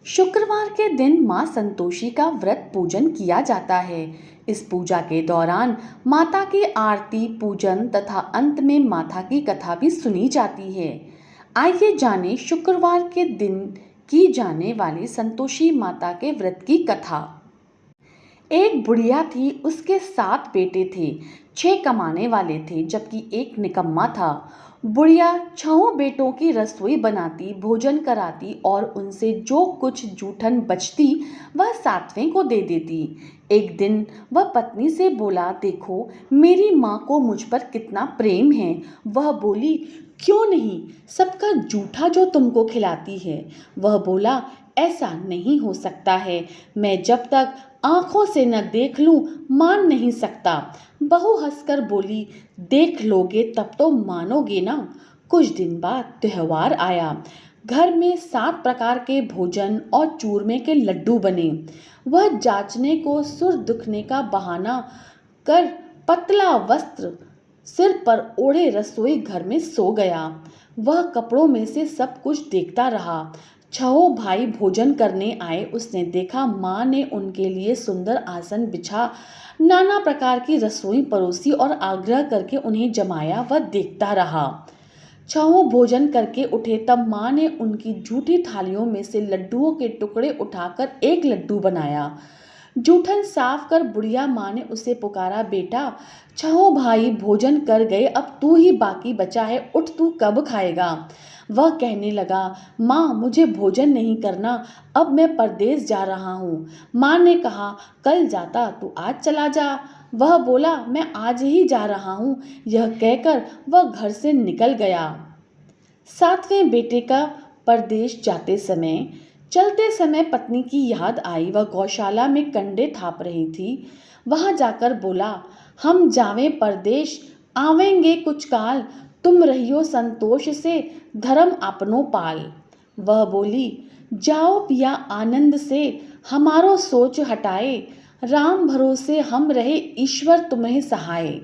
शुक्रवार के दिन मां संतोषी का व्रत पूजन किया जाता है। इस पूजा के दौरान माता की आरती पूजन तथा अंत में माता की कथा भी सुनी जाती है। आइए जानें शुक्रवार के दिन की जाने वाली संतोषी माता के व्रत की कथा। एक बुढ़िया थी, उसके 7 बेटे थे। 6 कमाने वाले थे जबकि एक निकम्मा था। बुढ़िया 6 बेटों की रसोई बनाती, भोजन कराती और उनसे जो कुछ जूठन बचती वह 7वें को दे देती। एक दिन वह पत्नी से बोला, देखो मेरी माँ को मुझ पर कितना प्रेम है। वह बोली, क्यों नहीं, सबका जूठा जो तुमको खिलाती है। वह बोला, ऐसा नहीं हो सकता है, मैं जब तक आंखों से न देख लूं मान नहीं सकता। बहू हंसकर बोली, देख लोगे तब तो मानोगे ना। कुछ दिन बाद त्योहार आया। घर में 7 प्रकार के भोजन और चूरमे के लड्डू बने। वह जांचने को सुर दुखने का बहाना कर पतला वस्त्र सिर पर ओढ़े रसोई घर में सो गया। वह कपड़ों में से सब कुछ देखता रहा। 6 भाई भोजन करने आए। उसने देखा माँ ने उनके लिए सुंदर आसन बिछा नाना प्रकार की रसोई परोसी और आग्रह करके उन्हें जमाया। वह देखता रहा। 6 भोजन करके उठे तब माँ ने उनकी झूठी थालियों में से लड्डुओं के टुकड़े उठाकर एक लड्डू बनाया। जूठन साफ कर बुढ़िया माँ ने उसे पुकारा, बेटा 6 भाई भोजन कर गए, अब तू ही बाकी बचा है, उठ तू कब खाएगा। वह कहने लगा, माँ मुझे भोजन नहीं करना, अब मैं परदेश जा रहा हूँ। माँ ने कहा, कल जाता तू आज चला जा। वह बोला, मैं आज ही जा रहा हूँ। यह कहकर वह घर से निकल गया। 7वें बेटे का परदेश जाते समय चलते समय पत्नी की याद आई। वह गौशाला में कंडे थाप रही थी। वहां जाकर बोला, हम जावें परदेश, आवेंगे कुछ काल, तुम रहियो संतोष से, धर्म अपनो पाल। वह बोली, जाओ पिया आनंद से, हमारो सोच हटाए, राम भरोसे हम रहे, ईश्वर तुम्हें सहाय।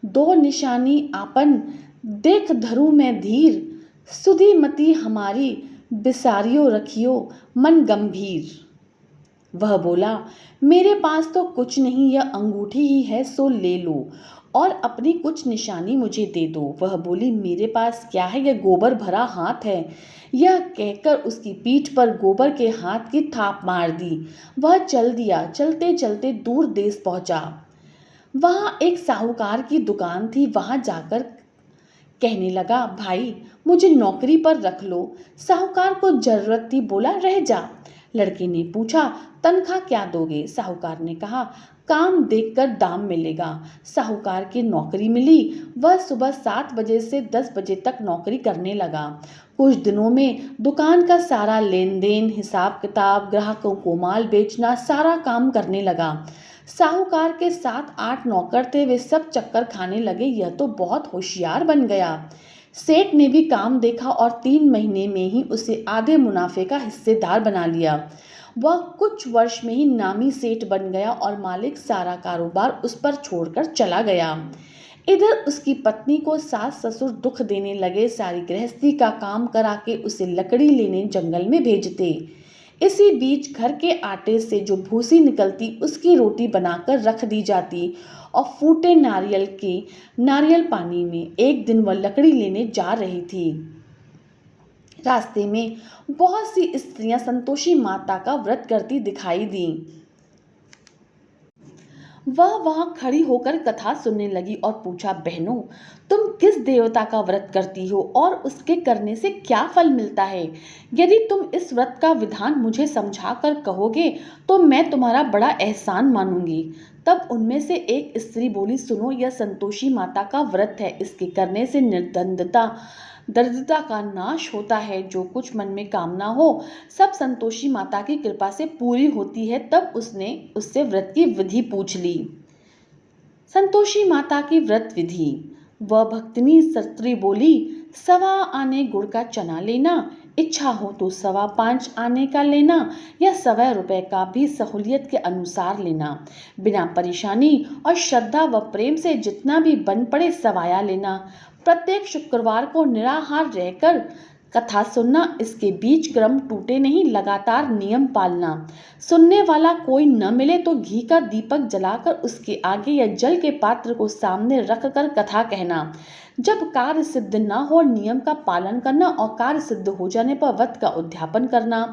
2 निशानी आपन देख धरू में धीर, सुधी मति हमारी बिसारियो रखियो मन गंभीर। वह बोला, मेरे पास तो कुछ नहीं, यह अंगूठी ही है, सो ले लो और अपनी कुछ निशानी मुझे दे दो। वह बोली, मेरे पास क्या है, यह गोबर भरा हाथ है। यह कहकर उसकी पीठ पर गोबर के हाथ की थाप मार दी। वह चल दिया। चलते चलते दूर देश पहुंचा। वहां एक साहूकार की दुकान थी। वहां जाकर कहने लगा, भाई मुझे नौकरी पर रख लो। साहूकार को जरूरत थी। बोला, रह जा। लड़के ने पूछा, तनख्वाह क्या दोगे। साहूकार ने कहा, काम देखकर दाम मिलेगा। साहूकार की नौकरी मिली। वह सुबह 7 बजे से 10 बजे तक नौकरी करने लगा। कुछ दिनों में दुकान का सारा लेन देन, हिसाब किताब, ग्राहकों को माल बेचना, सारा काम करने लगा। साहूकार के 7-8 नौकर थे। वे सब चक्कर खाने लगे, यह तो बहुत होशियार बन गया। सेठ ने भी काम देखा और 3 महीने में ही उसे आधे मुनाफे का हिस्सेदार बना लिया। वह कुछ वर्ष में ही नामी सेठ बन गया और मालिक सारा कारोबार उस पर छोड़कर चला गया। इधर उसकी पत्नी को सास ससुर दुख देने लगे। सारी गृहस्थी का काम करा के उसे लकड़ी लेने जंगल में भेजते। इसी बीच घर के आटे से जो भूसी निकलती उसकी रोटी बनाकर रख दी जाती और फूटे नारियल पानी में। एक दिन वह लकड़ी लेने जा रही थी। रास्ते में बहुत सी स्त्रियां संतोषी माता का व्रत करती दिखाई दी। वह वहां खड़ी होकर कथा सुनने लगी और पूछा, बहनों तुम किस देवता का व्रत करती हो और उसके करने से क्या फल मिलता है। यदि तुम इस व्रत का विधान मुझे समझा कर कहोगे तो मैं तुम्हारा बड़ा एहसान मानूंगी। तब उनमें से एक स्त्री बोली, सुनो, यह संतोषी माता का व्रत है। इसके करने से निर्धनता दरिद्रता का नाश होता है। जो कुछ मन में कामना हो सब संतोषी माता की कृपा से पूरी होती है। तब उसने उससे व्रत की विधि पूछ ली। संतोषी माता की व्रत विधि। वह भक्तिनी स्त्री बोली, 1.25 आने गुड़ का चना लेना, इच्छा हो तो 5.25 आने का लेना या 1.25 रुपए का भी सहूलियत के अनुसार लेना। बिना परेशानी और श्रद्धा व प्रेम से जितना भी बन पड़े सवाया लेना। प्रत्येक शुक्रवार को निराहार रहकर कथा सुनना, इसके बीच क्रम टूटे नहीं, लगातार नियम पालना। सुनने वाला कोई न मिले तो घी का दीपक जलाकर उसके आगे या जल के पात्र को सामने रखकर कथा कहना। जब कार्य सिद्ध न हो नियम का पालन करना और कार्य सिद्ध हो जाने पर व्रत का उद्यापन करना।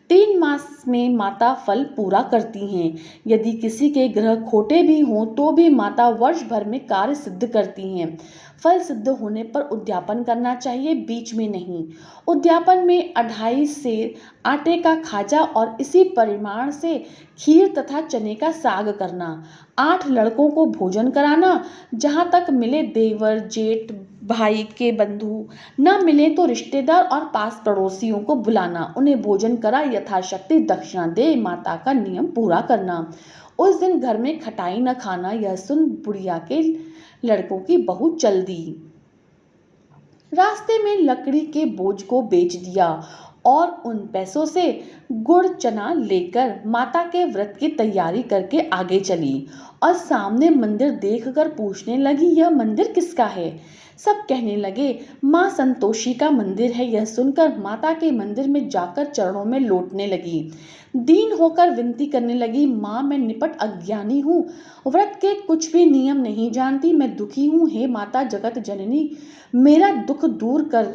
3 मास में माता फल पूरा करती हैं। यदि किसी के ग्रह खोटे भी हों तो भी माता वर्ष भर में कार्य सिद्ध करती हैं। फल सिद्ध होने पर उद्यापन करना चाहिए, बीच में नहीं। उद्यापन में 2.5 सेर आटे का खाजा और इसी परिमाण से खीर तथा चने का साग करना। 8 लड़कों को भोजन कराना। जहाँ तक मिले देवर, जेठ, भाई के बंधु, न मिले तो रिश्तेदार और पास पड़ोसियों को बुलाना, उन्हें भोजन करा यथाशक्ति दक्षिणा दे माता का नियम पूरा करना। उस दिन घर में खटाई न खाना। यह सुन बुढ़िया के लड़कों की बहू चल दी। रास्ते में लकड़ी के बोझ को बेच दिया और उन पैसों से गुड़ चना लेकर माता के व्रत की तैयारी करके आगे चली और सामने मंदिर देखकर पूछने लगी, यह मंदिर किसका है? सब कहने लगे, माँ संतोषी का मंदिर है। यह सुनकर माता के मंदिर में जाकर चरणों में लौटने लगी। दीन होकर विनती करने लगी, माँ मैं निपट अज्ञानी हूँ, व्रत के कुछ भी नियम नहीं जानती, मैं दुखी हूँ। हे माता जगत जननी, मेरा दुख दूर कर,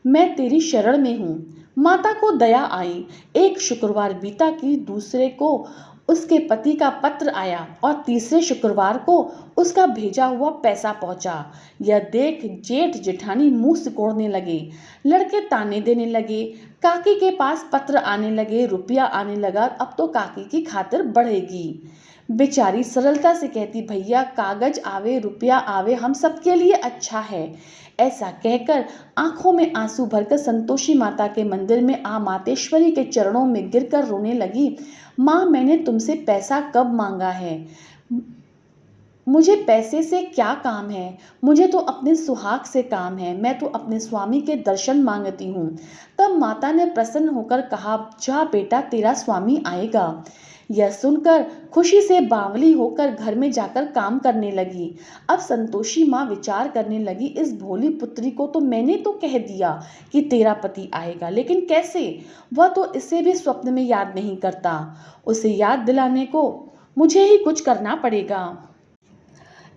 मैं तेरी शरण में हूँ। माता को दया आई। एक शुक्रवार बीता कि दूसरे को उसके पति का पत्र आया और तीसरे शुक्रवार को उसका भेजा हुआ पैसा पहुंचा। यह देख जेठ जेठानी मुंह सिकोड़ने लगे। लड़के ताने देने लगे। काकी के पास पत्र आने लगे, रुपया आने लगा, अब तो काकी की खातिर बढ़ेगी। बेचारी सरलता से कहती, भैया कागज आवे रुपया आवे हम सबके लिए अच्छा है। ऐसा कहकर आंखों में आंसू भरकर संतोषी माता के मंदिर में आ मातेश्वरी के चरणों में गिरकर रोने लगी। माँ मैंने तुमसे पैसा कब मांगा है? मुझे पैसे से क्या काम है? मुझे तो अपने सुहाग से काम है। मैं तो अपने स्वामी के दर्शन मांगती हूँ। तब माता ने प्रसन्न होकर कहा, जा बेटा तेरा स्वामी आएगा। यह सुनकर खुशी से बावली होकर घर में जाकर काम करने लगी। अब संतोषी माँ विचार करने लगी, इस भोली पुत्री को तो मैंने तो कह दिया कि तेरा पति आएगा, लेकिन कैसे? वह तो इसे भी स्वप्न में याद नहीं करता। उसे याद दिलाने को मुझे ही कुछ करना पड़ेगा।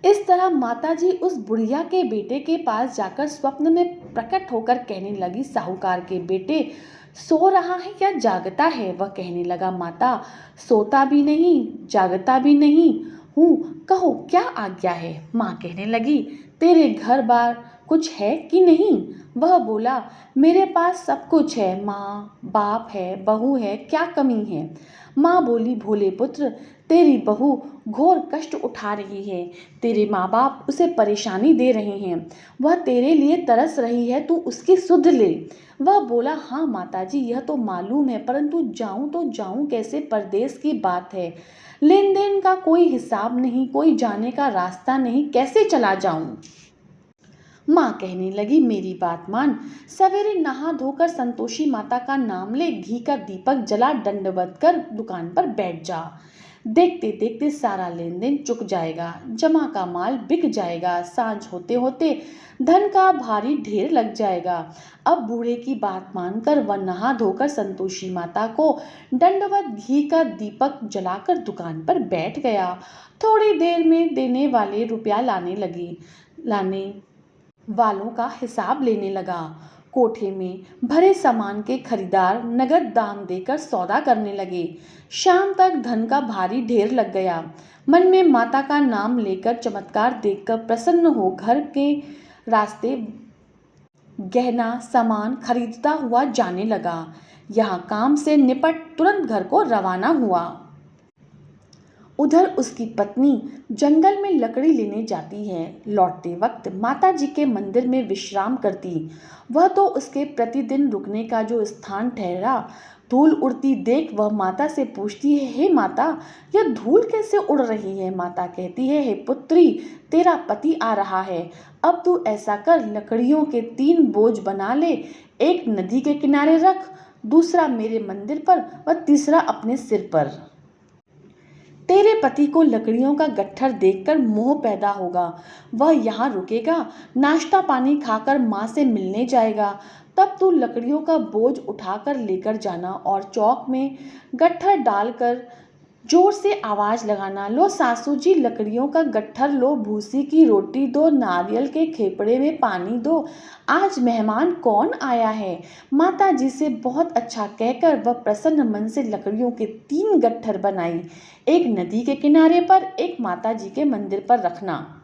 इस तरह माताजी उस बुढ़िया के बेटे के पास जाकर स्वप्न में प्रकट होकर कहने लगी, साहूकार के बेटे सो रहा है या जागता है? वह कहने लगा, माता सोता भी नहीं जागता भी नहीं हूँ, कहो क्या आज्ञा है? माँ कहने लगी, तेरे घर बार कुछ है कि नहीं? वह बोला, मेरे पास सब कुछ है, माँ बाप है, बहू है, क्या कमी है? माँ बोली, भोले पुत्र तेरी बहू घोर कष्ट उठा रही है, तेरे माँ बाप उसे परेशानी दे रहे हैं, वह तेरे लिए तरस रही है, तू उसकी सुध ले। वह बोला, हाँ माताजी यह तो मालूम है, परंतु जाऊं तो जाऊं कैसे? परदेश की बात है, लेन देन का कोई हिसाब नहीं, कोई जाने का रास्ता नहीं, कैसे चला जाऊं? माँ कहने लगी, मेरी बात मान, सवेरे नहा धोकर संतोषी माता का नाम ले, घी का दीपक जला, दंडवत कर दुकान पर बैठ जा। देखते देखते सारा लेन देन चुक जाएगा, जमा का माल बिक जाएगा, सांझ होते होते धन का भारी ढेर लग जाएगा। अब बूढ़े की बात मानकर वह नहा धोकर संतोषी माता को दंडवत घी का दीपक जलाकर दुकान पर बैठ गया। थोड़ी देर में देने वाले रुपया लाने वालों का हिसाब लेने लगा। कोठे में भरे सामान के खरीदार नगद दाम देकर सौदा करने लगे। शाम तक धन का भारी ढेर लग गया। मन में माता का नाम लेकर चमत्कार देखकर प्रसन्न हो घर के रास्ते गहना सामान खरीदता हुआ जाने लगा। यहाँ काम से निपट तुरंत घर को रवाना हुआ। उधर उसकी पत्नी जंगल में लकड़ी लेने जाती है। लौटते वक्त माता जी के मंदिर में विश्राम करती। वह तो उसके प्रतिदिन रुकने का जो स्थान ठहरा। धूल उड़ती देख वह माता से पूछती है, हे माता यह धूल कैसे उड़ रही है? माता कहती है, हे पुत्री तेरा पति आ रहा है, अब तू ऐसा कर लकड़ियों के 3 बोझ बना ले, एक नदी के किनारे रख, दूसरा मेरे मंदिर पर व तीसरा अपने सिर पर। तेरे पति को लकड़ियों का गट्ठर देखकर मोह पैदा होगा, वह यहाँ रुकेगा, नाश्ता पानी खाकर माँ से मिलने जाएगा, तब तू लकड़ियों का बोझ उठाकर लेकर जाना और चौक में गट्ठर डालकर जोर से आवाज लगाना। लो सासू जी लकड़ियों का गट्ठर लो, भूसी की रोटी दो, नारियल के खेपड़े में पानी दो, आज मेहमान कौन आया है। माता जी से बहुत अच्छा कहकर वह प्रसन्न मन से लकड़ियों के 3 गट्ठर बनाई, एक नदी के किनारे पर, एक माता जी के मंदिर पर रखना।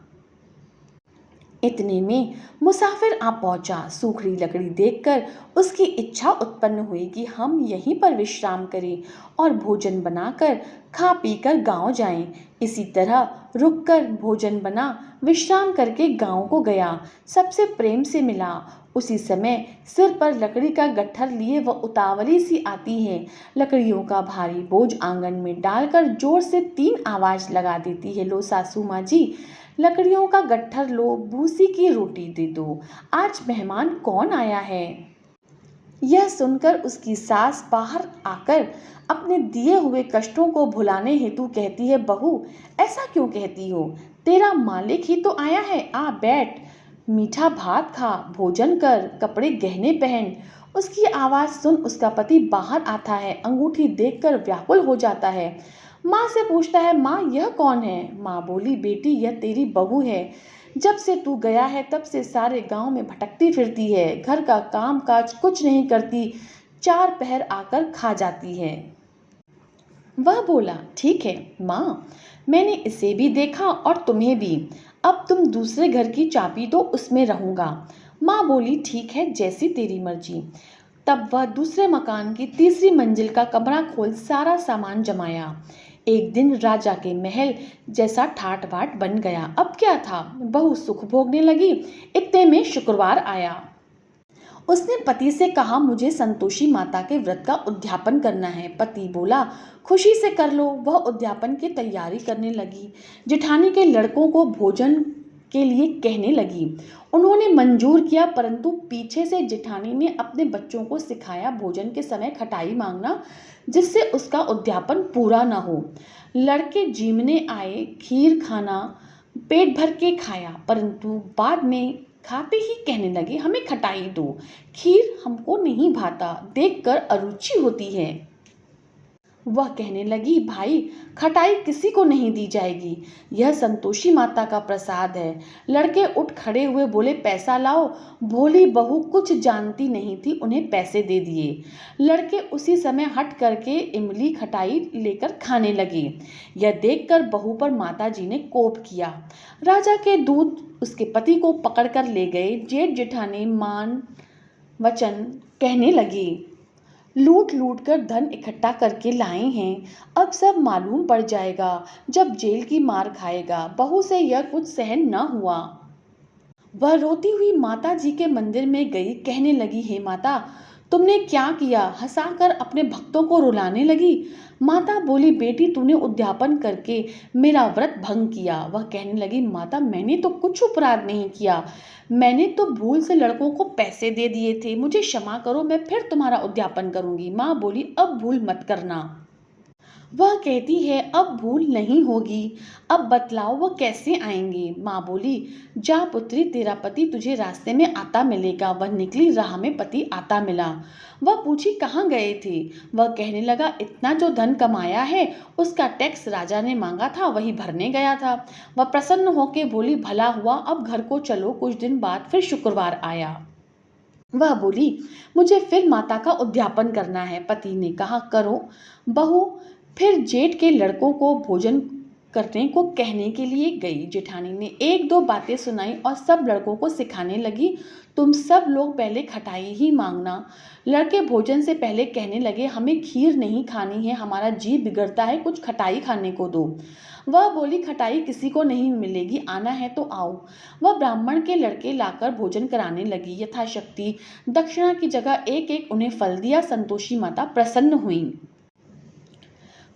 इतने में मुसाफिर आ पहुंचा। सूखड़ी लकड़ी देखकर उसकी इच्छा उत्पन्न हुई कि हम यहीं पर विश्राम करें और भोजन बनाकर खा पीकर गांव जाएं। इसी तरह रुककर भोजन बना, विश्राम करके गांव को गया, सबसे प्रेम से मिला। उसी समय सिर पर लकड़ी का गट्ठर लिए वह उतावली सी आती है, लकड़ियों का भारी बोझ आंगन में डालकर जोर से 3 आवाज लगा देती है। लो सासू माँ जी लकड़ियों का गट्ठर लो, भूसी की रोटी दे दो, आज मेहमान कौन आया है। यह सुनकर उसकी सास बाहर आकर अपने दिए हुए कष्टों को भुलाने हेतु कहती है, बहू ऐसा क्यों कहती हो, तेरा मालिक ही तो आया है, आ बैठ, मीठा भात खा, भोजन कर, कपड़े गहने पहन। उसकी आवाज सुन उसका पति बाहर आता है, अंगूठी देखकर व्याकुल हो जाता है। माँ से पूछता है, माँ यह कौन है। माँ बोली, बेटी यह तेरी बहू है, जब से तू गया है तब से सारे गांव में भटकती फिरती है, घर का काम काज कुछ नहीं करती, 4 पहर आकर खा जाती है। वह बोला, ठीक है माँ, मैंने इसे भी देखा और तुम्हें भी, अब तुम दूसरे घर की चाबी दो, उसमें रहूंगा। माँ बोली, ठीक है जैसी तेरी मर्जी। तब वह दूसरे मकान की तीसरी मंजिल का कमरा खोल सारा सामान जमाया। एक दिन राजा के महल जैसा ठाट बाट बन गया। अब क्या था, बहू सुख भोगने लगी। इतने में शुक्रवार आया। उसने पति से कहा, मुझे संतोषी माता के व्रत का उद्यापन करना है। पति बोला, खुशी से कर लो। वह उद्यापन की तैयारी करने लगी। जेठानी के लड़कों को भोजन के लिए कहने लगी। उन्होंने मंजूर किया, परंतु पीछे से जेठानी ने अपने बच्चों को सिखाया भोजन के समय खटाई मांगना, जिससे उसका उद्यापन पूरा न हो। लड़के जीमने आए, खीर खाना पेट भर के खाया, परंतु बाद में खाते ही कहने लगे, हमें खटाई दो, खीर हमको नहीं भाता, देखकर अरुचि होती है। वह कहने लगी, भाई खटाई किसी को नहीं दी जाएगी, यह संतोषी माता का प्रसाद है। लड़के उठ खड़े हुए बोले, पैसा लाओ। भोली बहू कुछ जानती नहीं थी, उन्हें पैसे दे दिए। लड़के उसी समय हट करके इमली खटाई लेकर खाने लगे। यह देखकर बहू पर माता जी ने कोप किया। राजा के दूत उसके पति को पकड़कर ले गए। जेठ जेठानी मान वचन कहने लगे, लूट लूट कर धन इकट्ठा करके लाए हैं, अब सब मालूम पड़ जाएगा, जब जेल की मार खाएगा। बहू से यह कुछ सहन न हुआ। वह रोती हुई माता जी के मंदिर में गई, कहने लगी, हे माता तुमने क्या किया। हंसाकर अपने भक्तों को रुलाने लगी। माता बोली, बेटी तूने उद्यापन करके मेरा व्रत भंग किया। वह कहने लगी, माता मैंने तो कुछ अपराध नहीं किया, मैंने तो भूल से लड़कों को पैसे दे दिए थे, मुझे क्षमा करो, मैं फिर तुम्हारा उद्यापन करूंगी। माँ बोली, अब भूल मत करना। वह कहती है, अब भूल नहीं होगी, अब बतलाओ वो कैसे आएंगे। माँ बोली, जा पुत्री, तेरा पति तुझे रास्ते में आता मिलेगा। वह निकली, राह में पति आता मिला। वह पूछी, कहाँ गए थे। वह कहने लगा, इतना जो धन कमाया है उसका टैक्स राजा ने मांगा था, वही भरने गया था। वह प्रसन्न होकर बोली, भला हुआ, अब घर को चलो। कुछ दिन बाद फिर शुक्रवार आया। वह बोली, मुझे फिर माता का उद्यापन करना है। पति ने कहा, करो। बहू फिर जेठ के लड़कों को भोजन करने को कहने के लिए गई। जेठानी ने 1-2 बातें सुनाई और सब लड़कों को सिखाने लगी, तुम सब लोग पहले खटाई ही मांगना। लड़के भोजन से पहले कहने लगे, हमें खीर नहीं खानी है, हमारा जी बिगड़ता है, कुछ खटाई खाने को दो। वह बोली, खटाई किसी को नहीं मिलेगी, आना है तो आओ। वह ब्राह्मण के लड़के लाकर भोजन कराने लगी। यथाशक्ति दक्षिणा की जगह एक एक उन्हें फल दिया। संतोषी माता प्रसन्न हुई।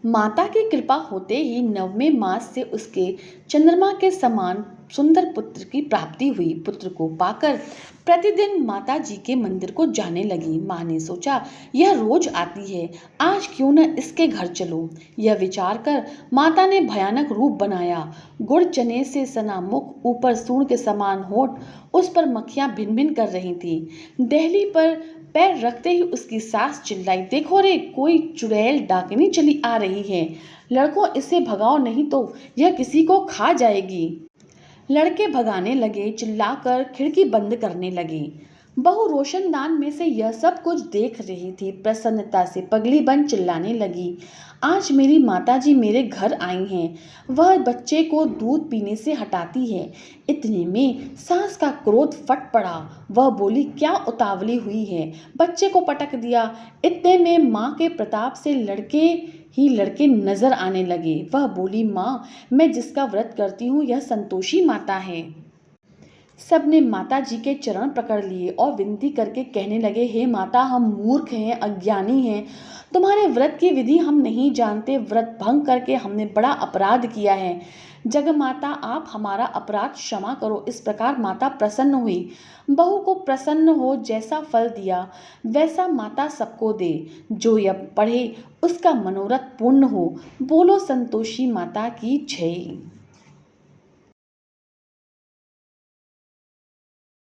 माता की कृपा होते ही 9वें मास से उसके चंद्रमा के समान सुंदर पुत्र की प्राप्ति हुई। पुत्र को पाकर प्रतिदिन माता जी के मंदिर को जाने लगी। माँ ने सोचा, यह रोज आती है, आज क्यों न इसके घर चलो। यह विचार कर माता ने भयानक रूप बनाया। गुड़ चने से सना मुख, ऊपर सूंड के समान होठ, उस पर मक्खियां भिन भिन कर रही थीं। देहली पर पैर रखते ही उसकी सास चिल्लाई, देखो रे, कोई चुड़ैल डाकिनी चली आ रही है। लड़कों, इसे भगाओ, नहीं तो यह किसी को खा जाएगी। लड़के भगाने लगे, चिल्लाकर खिड़की बंद करने लगे। बहू रोशनदान में से यह सब कुछ देख रही थी। प्रसन्नता से पगली बन चिल्लाने लगी, आज मेरी माताजी मेरे घर आई हैं। वह बच्चे को दूध पीने से हटाती है। इतने में सास का क्रोध फट पड़ा। वह बोली, क्या उतावली हुई है, बच्चे को पटक दिया। इतने में माँ के प्रताप से लड़के नजर आने लगे। वह बोली, माँ, मैं जिसका व्रत करती हूँ यह संतोषी माता है। सबने माता जी के चरण पकड़ लिए और विनती करके कहने लगे, हे माता, हम मूर्ख हैं, अज्ञानी हैं, तुम्हारे व्रत की विधि हम नहीं जानते। व्रत भंग करके हमने बड़ा अपराध किया है। जगमाता, आप हमारा अपराध क्षमा करो। इस प्रकार माता प्रसन्न हुई। बहू को प्रसन्न हो, जैसा फल दिया वैसा माता सबको दे। जो यह पढ़े उसका मनोरथ पूर्ण हो। बोलो संतोषी माता की जय।